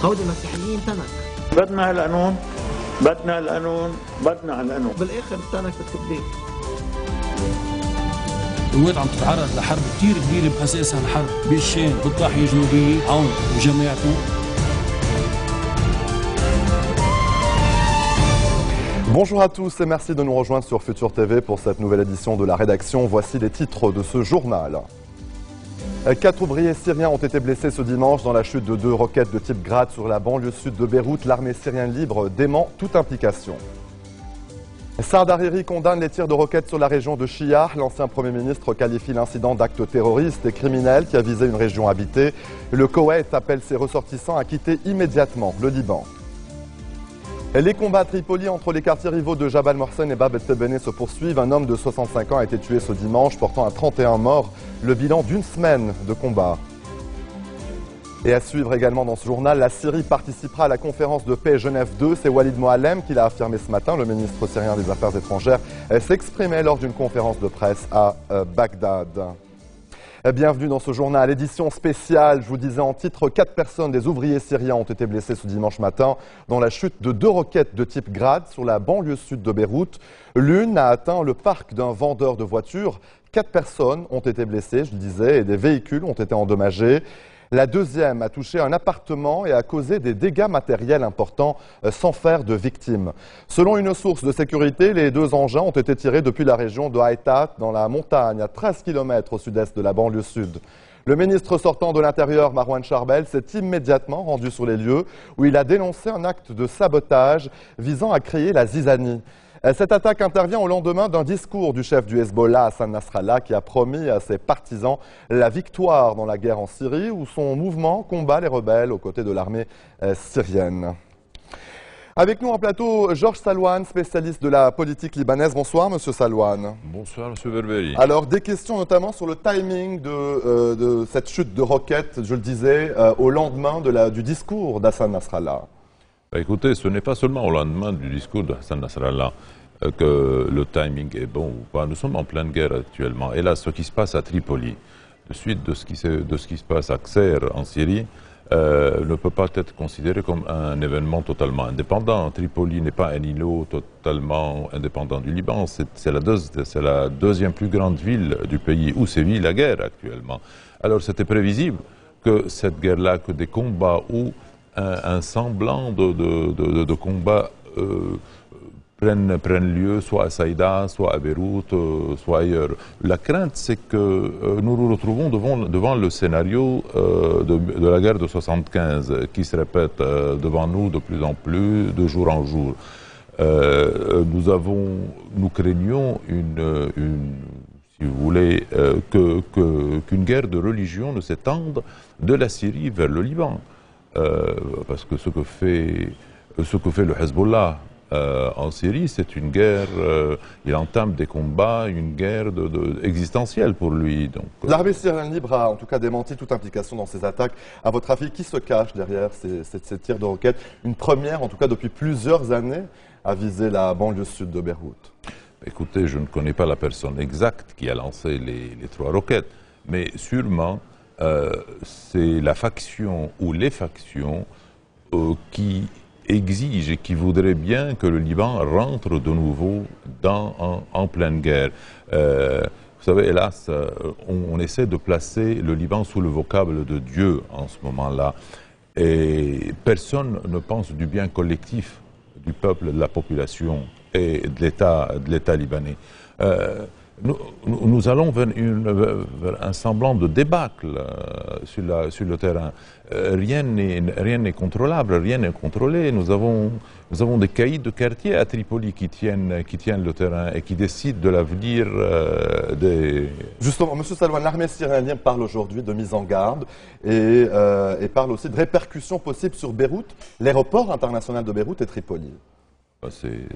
هودي مسيحيين تنك. بدنا هالقانون، بدنا القانون، بدنا هالقانون. بالاخر التنك بتكبيه. الكويت عم تتعرض لحرب كثير كبيره باساسها الحرب بالشام بالضاحيه الجنوبيه عون وجماعته. Bonjour à tous et merci de nous rejoindre sur Futur TV pour cette nouvelle édition de la rédaction. Voici les titres de ce journal. 4 ouvriers syriens ont été blessés ce dimanche dans la chute de 2 roquettes de type Grad sur la banlieue sud de Beyrouth. L'armée syrienne libre dément toute implication. Saad Hariri condamne les tirs de roquettes sur la région de Shia. L'ancien Premier ministre qualifie l'incident d'acte terroriste et criminel qui a visé une région habitée. Le Koweït appelle ses ressortissants à quitter immédiatement le Liban. Les combats à Tripoli entre les quartiers rivaux de Jabal Morsen et Bab el-Tebene se poursuivent. Un homme de 65 ans a été tué ce dimanche, portant à 31 morts, le bilan d'une semaine de combat. Et à suivre également dans ce journal, la Syrie participera à la conférence de paix Genève 2. C'est Walid Moallem qui l'a affirmé ce matin. Le ministre syrien des Affaires étrangères s'exprimait lors d'une conférence de presse à Bagdad. Bienvenue dans ce journal, édition spéciale. Je vous disais en titre, 4 personnes, des ouvriers syriens, ont été blessés ce dimanche matin dans la chute de 2 roquettes de type Grad sur la banlieue sud de Beyrouth. L'une a atteint le parc d'un vendeur de voitures. 4 personnes ont été blessées, je le disais, et des véhicules ont été endommagés. La deuxième a touché un appartement et a causé des dégâts matériels importants sans faire de victimes. Selon une source de sécurité, les 2 engins ont été tirés depuis la région de Haïtat, dans la montagne, à 13 km au sud-est de la banlieue sud. Le ministre sortant de l'Intérieur, Marwan Charbel, s'est immédiatement rendu sur les lieux où il a dénoncé un acte de sabotage visant à créer la zizanie. Cette attaque intervient au lendemain d'un discours du chef du Hezbollah, Hassan Nasrallah, qui a promis à ses partisans la victoire dans la guerre en Syrie, où son mouvement combat les rebelles aux côtés de l'armée syrienne. Avec nous en plateau, Georges Salouane, spécialiste de la politique libanaise. Bonsoir, Monsieur Salouane. Bonsoir, Monsieur Berberi. Alors, des questions notamment sur le timing de cette chute de roquettes, je le disais, au lendemain du discours d'Hassan Nasrallah. Écoutez, ce n'est pas seulement au lendemain du discours de Hassan Nasrallah que le timing est bon ou pas. Nous sommes en pleine guerre actuellement. Et là, ce qui se passe à Tripoli, de suite de ce qui se passe à Kser en Syrie, ne peut pas être considéré comme un événement totalement indépendant. Tripoli n'est pas un îlot totalement indépendant du Liban. C'est la deuxième plus grande ville du pays où sévit la guerre actuellement. Alors c'était prévisible que cette guerre-là, que des combats où un semblant de combat prennent lieu soit à Saïda, soit à Beyrouth, soit ailleurs. La crainte, c'est que nous nous retrouvons devant le scénario de la guerre de 75 qui se répète devant nous de plus en plus, de jour en jour. Nous craignons si vous voulez, qu'une guerre de religion ne s'étende de la Syrie vers le Liban. Parce que ce que fait le Hezbollah en Syrie, c'est une guerre, il entame des combats, une guerre existentielle pour lui. L'armée syrienne libre a en tout cas démenti toute implication dans ces attaques. À votre avis, qui se cache derrière ces tirs de roquettes? Une première, en tout cas depuis plusieurs années, à viser la banlieue sud de Beyrouth. Écoutez, je ne connais pas la personne exacte qui a lancé les 3 roquettes, mais sûrement c'est la faction ou les factions qui exigent et qui voudraient bien que le Liban rentre de nouveau en pleine guerre. Vous savez, hélas, on essaie de placer le Liban sous le vocable de Dieu en ce moment-là. Et personne ne pense du bien collectif du peuple, de la population et de l'État libanais. Nous allons vers un semblant de débâcle sur le terrain. Rien n'est contrôlable, rien n'est contrôlé. Nous avons des caïds de quartier à Tripoli qui tiennent le terrain et qui décident de l'avenir des... Justement, M. Salouane, l'armée syrienne parle aujourd'hui de mise en garde et parle aussi de répercussions possibles sur Beyrouth, l'aéroport international de Beyrouth et Tripoli.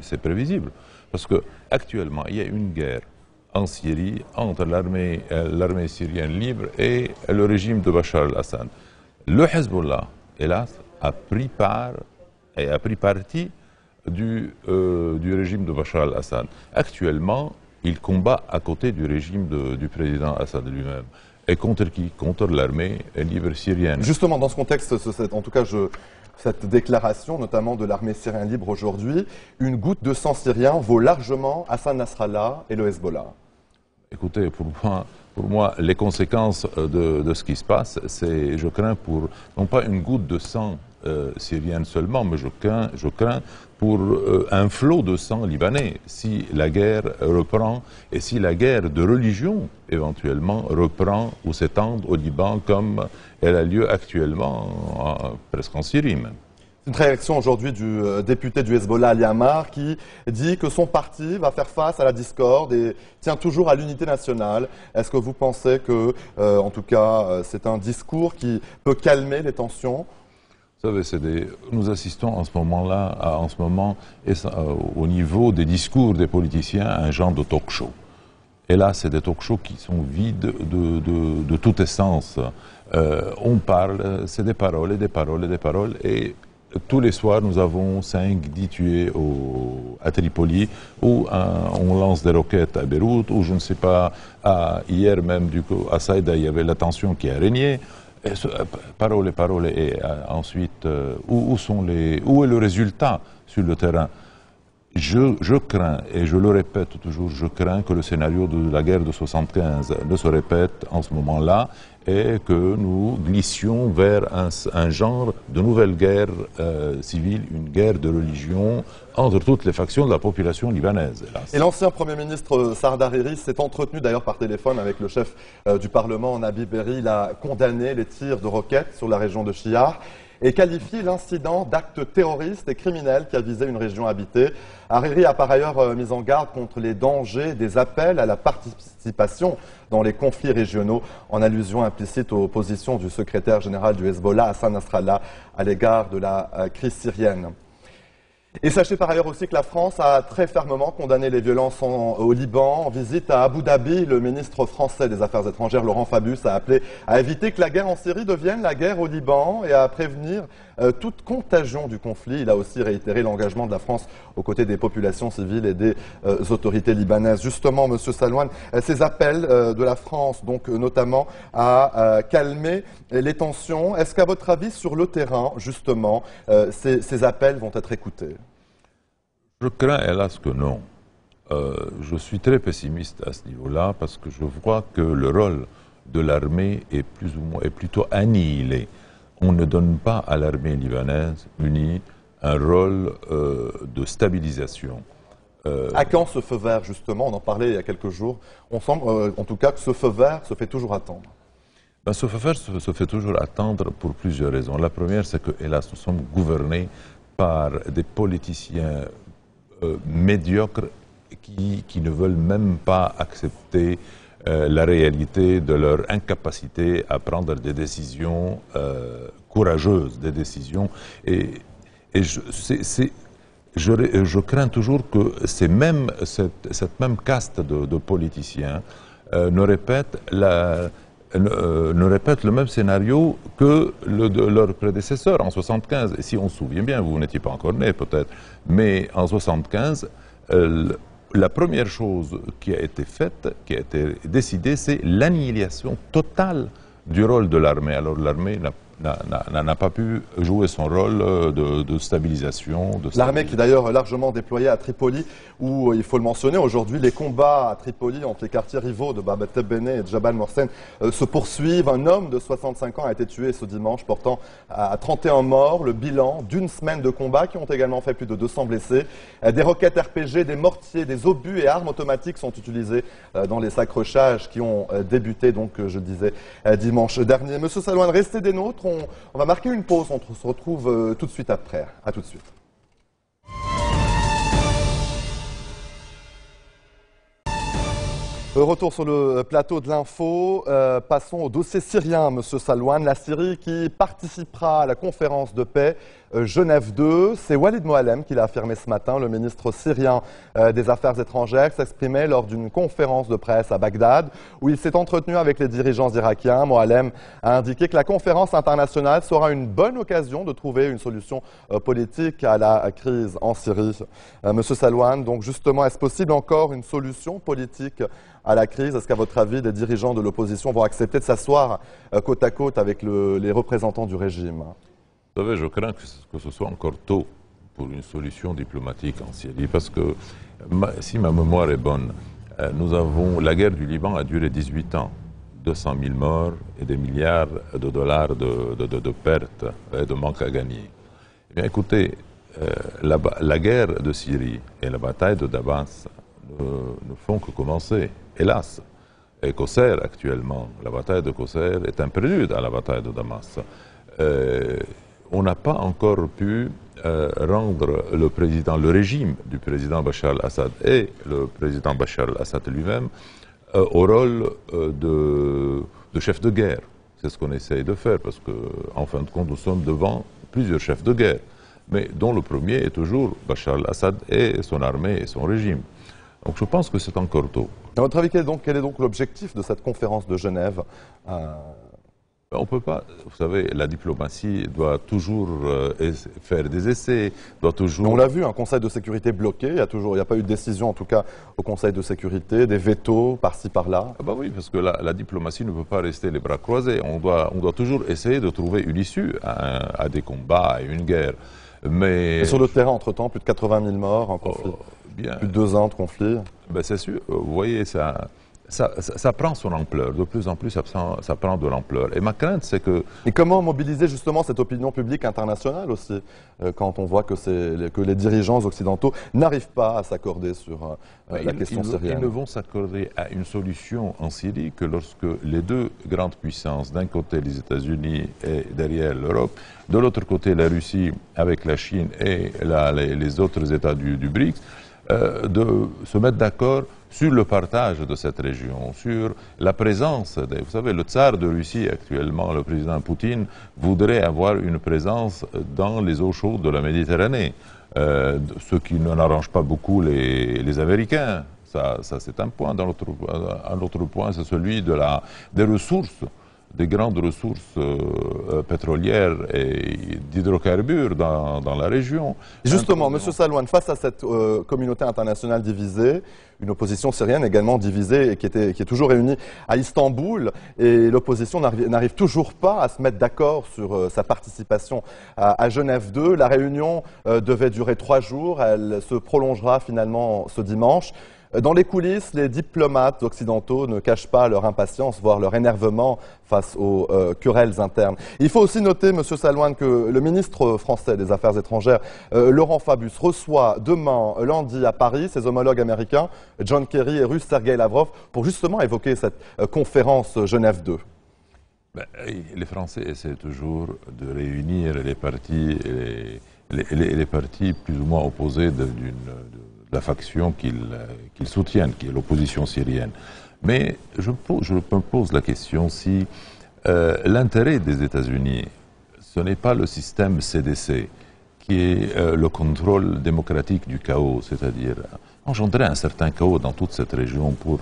C'est prévisible, parce qu'actuellement, il y a une guerre en Syrie entre l'armée syrienne libre et le régime de Bachar al-Assad. Le Hezbollah, hélas, a pris parti du régime de Bachar al-Assad. Actuellement, il combat à côté du régime du président Assad lui-même. Et contre qui? Contre l'armée libre syrienne. Justement, dans ce contexte, en tout cas, cette déclaration, notamment de l'armée syrienne libre aujourd'hui, une goutte de sang syrien vaut largement Hassan Nasrallah et le Hezbollah. Écoutez, pour moi, les conséquences de ce qui se passe, c'est, je crains pour, non pas une goutte de sang syrienne seulement, mais je crains pour un flot de sang libanais, si la guerre reprend, et si la guerre de religion, éventuellement, reprend ou s'étend au Liban comme elle a lieu actuellement, presque en Syrie même. Une réaction aujourd'hui du député du Hezbollah, Ali Ammar, qui dit que son parti va faire face à la discorde et tient toujours à l'unité nationale. Est-ce que vous pensez que, en tout cas, c'est un discours qui peut calmer les tensions ? Vous savez, nous assistons en ce moment-là, au niveau des discours des politiciens, à un genre de talk-show. Et là, c'est des talk-shows qui sont vides de toute essence. On parle, c'est des paroles et des paroles et des paroles. Et tous les soirs, nous avons 5-10 tués à Tripoli, où on lance des roquettes à Beyrouth, ou je ne sais pas, hier même, du coup, à Saïda, il y avait la tension qui a régné. Paroles et paroles, et ensuite, où est le résultat sur le terrain? Je crains, et je le répète toujours, je crains que le scénario de la guerre de 75 ne se répète en ce moment-là et que nous glissions vers un genre de nouvelle guerre civile, une guerre de religion entre toutes les factions de la population libanaise. Et l'ancien Premier ministre Saad Hariri s'est entretenu d'ailleurs par téléphone avec le chef du Parlement, Nabi Berri. Il a condamné les tirs de roquettes sur la région de Shiyar et qualifie l'incident d'acte terroriste et criminel qui a visé une région habitée. Hariri a par ailleurs mis en garde contre les dangers des appels à la participation dans les conflits régionaux, en allusion implicite aux positions du secrétaire général du Hezbollah, Hassan Nasrallah, à l'égard de la crise syrienne. Et sachez par ailleurs aussi que la France a très fermement condamné les violences au Liban. En visite à Abu Dhabi, le ministre français des Affaires étrangères, Laurent Fabius, a appelé à éviter que la guerre en Syrie devienne la guerre au Liban et à prévenir toute contagion du conflit. Il a aussi réitéré l'engagement de la France aux côtés des populations civiles et des autorités libanaises. Justement, Monsieur Salouane, ces appels de la France, donc notamment à calmer les tensions, est-ce qu'à votre avis, sur le terrain, justement, ces appels vont être écoutés ? Je crains, hélas, que non. Je suis très pessimiste à ce niveau-là parce que je vois que le rôle de l'armée est plutôt annihilé. On ne donne pas à l'armée libanaise unie un rôle de stabilisation. À quand ce feu vert, justement? On en parlait il y a quelques jours. On semble, en tout cas, que ce feu vert se fait toujours attendre. Ce feu vert se fait toujours attendre pour plusieurs raisons. La première, c'est que, hélas, nous sommes gouvernés par des politiciens médiocres qui ne veulent même pas accepter la réalité de leur incapacité à prendre des décisions courageuses, des décisions. Et je crains toujours que cette même caste de politiciens ne répète le même scénario que de leurs prédécesseurs en 1975. Et si on se souvient bien, vous n'étiez pas encore né peut-être, mais en 1975, la première chose qui a été faite, qui a été décidée, c'est l'annihilation totale du rôle de l'armée. Alors l'armée n'a pas pu jouer son rôle de stabilisation. L'armée qui est d'ailleurs largement déployée à Tripoli, où, il faut le mentionner, aujourd'hui les combats à Tripoli entre les quartiers rivaux de Bab el-Tebene et de Jabal Morsen se poursuivent. Un homme de 65 ans a été tué ce dimanche, portant à 31 morts le bilan d'une semaine de combats qui ont également fait plus de 200 blessés. Des roquettes RPG, des mortiers, des obus et armes automatiques sont utilisés dans les accrochages qui ont débuté, donc, je disais, dimanche dernier. Monsieur Salouane, restez des nôtres. On va marquer une pause, on se retrouve tout de suite après. À tout de suite. Retour sur le plateau de l'info. Passons au dossier syrien, Monsieur Salouane. La Syrie qui participera à la conférence de paix Genève 2. C'est Walid Moallem qui l'a affirmé ce matin. Le ministre syrien des Affaires étrangères s'exprimait lors d'une conférence de presse à Bagdad où il s'est entretenu avec les dirigeants irakiens. Moallem a indiqué que la conférence internationale sera une bonne occasion de trouver une solution politique à la crise en Syrie. Monsieur Salouane, donc justement, est-ce possible encore une solution politique à la crise. Est-ce qu'à votre avis, des dirigeants de l'opposition vont accepter de s'asseoir côte à côte avec les représentants du régime? Vous savez, je crains que ce soit encore tôt pour une solution diplomatique en Syrie, parce que si ma mémoire est bonne, la guerre du Liban a duré 18 ans, 200 000 morts et des milliards de dollars de pertes et de manque à gagner. Eh bien, écoutez, la guerre de Syrie et la bataille de Damas ne font que commencer, hélas. Et Qusair, actuellement, la bataille de Qusair est un prélude à la bataille de Damas. On n'a pas encore pu rendre le régime du président Bachar al-Assad et le président Bachar al-Assad lui-même au rôle de chef de guerre. C'est ce qu'on essaye de faire, parce qu'en fin de compte, nous sommes devant plusieurs chefs de guerre, mais dont le premier est toujours Bachar al-Assad et son armée et son régime. Donc je pense que c'est encore tôt. À votre avis, quel est donc l'objectif de cette conférence de Genève? On ne peut pas, vous savez, la diplomatie doit toujours faire des essais, doit toujours... On l'a vu, un Conseil de sécurité bloqué, il n'y a pas eu de décision en tout cas au Conseil de sécurité, des vétos par-ci par-là. Ah bah oui, parce que la diplomatie ne peut pas rester les bras croisés, on doit toujours essayer de trouver une issue à des combats, à une guerre. Mais et sur le terrain, entre-temps, plus de 80 000 morts en conflit, plus de 2 ans de conflit. Ben c'est sûr, vous voyez, ça prend son ampleur, de plus en plus ça prend de l'ampleur. Et ma crainte, c'est que... Et comment mobiliser justement cette opinion publique internationale aussi, quand on voit que les dirigeants occidentaux n'arrivent pas à s'accorder sur la question syrienne? Ils ne vont s'accorder à une solution en Syrie que lorsque les deux grandes puissances, d'un côté les États-Unis et derrière l'Europe, de l'autre côté la Russie avec la Chine et les autres États du BRICS, de se mettre d'accord sur le partage de cette région, sur la présence. Vous savez, le tsar de Russie actuellement, le président Poutine, voudrait avoir une présence dans les eaux chaudes de la Méditerranée, ce qui n'arrange pas beaucoup les Américains. Ça c'est un point. Un autre point, c'est celui des ressources, des grandes ressources pétrolières et d'hydrocarbures dans la région. Justement, M. Salouane, face à cette communauté internationale divisée, une opposition syrienne également divisée et qui est toujours réunie à Istanbul, et l'opposition n'arrive toujours pas à se mettre d'accord sur sa participation à Genève 2. La réunion devait durer 3 jours, elle se prolongera finalement ce dimanche. Dans les coulisses, les diplomates occidentaux ne cachent pas leur impatience, voire leur énervement face aux querelles internes. Il faut aussi noter, M. Salouane, que le ministre français des Affaires étrangères, Laurent Fabius, reçoit demain, lundi, à Paris, ses homologues américains, John Kerry et russe Sergei Lavrov, pour justement évoquer cette conférence Genève 2. Les Français essaient toujours de réunir les partis, les partis plus ou moins opposés de la faction qu'ils soutiennent, qui est l'opposition syrienne. Mais je me pose la question si l'intérêt des États-Unis, ce n'est pas le système CDC, qui est le contrôle démocratique du chaos, c'est-à-dire engendrer un certain chaos dans toute cette région pour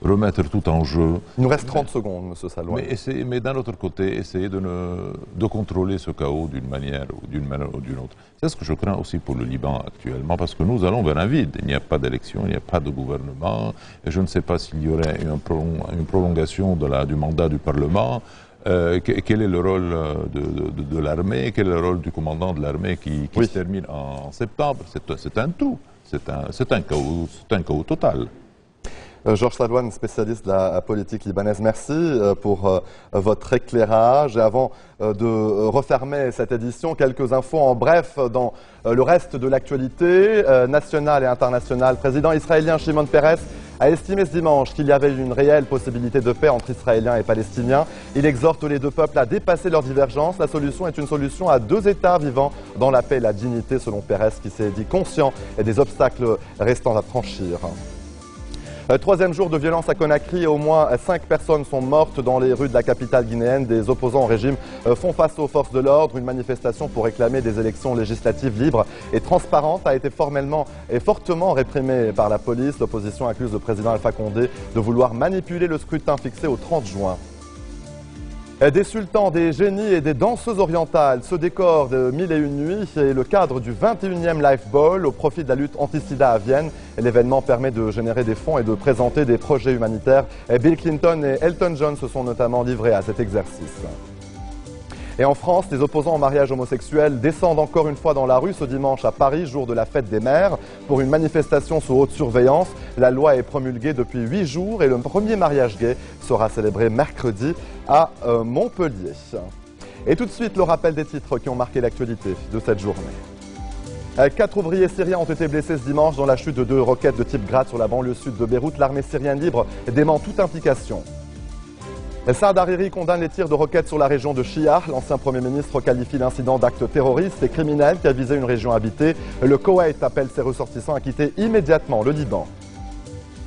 remettre tout en jeu. Il nous reste 30 secondes, M. Salouane. Mais d'un autre côté, essayer de contrôler ce chaos d'une manière ou d'une autre. C'est ce que je crains aussi pour le Liban actuellement, parce que nous allons vers un vide. Il n'y a pas d'élection, il n'y a pas de gouvernement, et je ne sais pas s'il y aurait une prolongation du mandat du Parlement. Quel est le rôle de l'armée, quel est le rôle du commandant de l'armée qui se termine en septembre? C'est un tout, c'est un chaos total. Georges Salouane, spécialiste de la politique libanaise, merci pour votre éclairage. Et avant de refermer cette édition, quelques infos en bref dans le reste de l'actualité nationale et internationale. Le président israélien Shimon Peres a estimé ce dimanche qu'il y avait une réelle possibilité de paix entre Israéliens et Palestiniens. Il exhorte les deux peuples à dépasser leurs divergences. La solution est une solution à 2 États vivant dans la paix et la dignité, selon Peres, qui s'est dit conscient des obstacles restants à franchir. 3e jour de violence à Conakry, au moins 5 personnes sont mortes dans les rues de la capitale guinéenne. Des opposants au régime font face aux forces de l'ordre. Une manifestation pour réclamer des élections législatives libres et transparentes a été formellement et fortement réprimée par la police. L'opposition accuse le président Alpha Condé de vouloir manipuler le scrutin fixé au 30 juin. Des sultans, des génies et des danseuses orientales. Ce décor de 1001 nuits est le cadre du 21e Life Ball au profit de la lutte anti-sida à Vienne. L'événement permet de générer des fonds et de présenter des projets humanitaires. Bill Clinton et Elton John se sont notamment livrés à cet exercice. Et en France, les opposants au mariage homosexuel descendent encore une fois dans la rue ce dimanche à Paris, jour de la fête des mères, pour une manifestation sous haute surveillance. La loi est promulguée depuis 8 jours et le premier mariage gay sera célébré mercredi à Montpellier. Et tout de suite, le rappel des titres qui ont marqué l'actualité de cette journée. 4 ouvriers syriens ont été blessés ce dimanche dans la chute de 2 roquettes de type Grad sur la banlieue sud de Beyrouth. L'armée syrienne libre dément toute implication. Saad Hariri condamne les tirs de roquettes sur la région de Shia. L'ancien Premier ministre qualifie l'incident d'acte terroriste et criminel qui a visé une région habitée. Le Koweït appelle ses ressortissants à quitter immédiatement le Liban.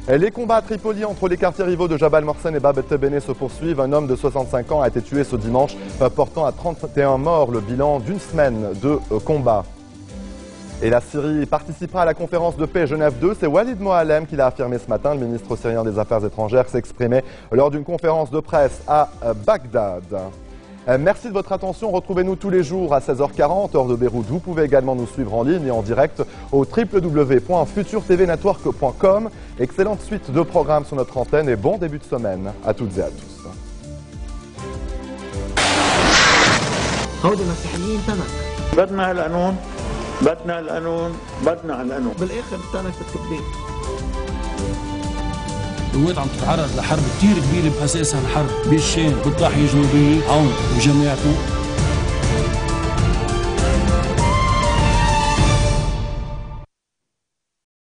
Les combats à Tripoli entre les quartiers rivaux de Jabal Morsen et Bab el-Tebene se poursuivent. Un homme de 65 ans a été tué ce dimanche, portant à 31 morts le bilan d'une semaine de combat. Et la Syrie participera à la conférence de paix Genève 2. C'est Walid Moallem qui l'a affirmé ce matin. Le ministre syrien des Affaires étrangères s'exprimait lors d'une conférence de presse à Bagdad. Merci de votre attention. Retrouvez-nous tous les jours à 16h40, heure de Beyrouth. Vous pouvez également nous suivre en ligne et en direct au www.futurtvnetwork.com. Excellente suite de programmes sur notre antenne et bon début de semaine à toutes et à tous. هودي مسيحيين تنك بدنا هالقانون، بدنا القانون، بدنا هالقانون. بالاخر تنك بتكبين. الكويت عم تتعرض لحرب كثير كبيره باساسها الحرب بالشام بالضاحيه الجنوبيه عون وجماعته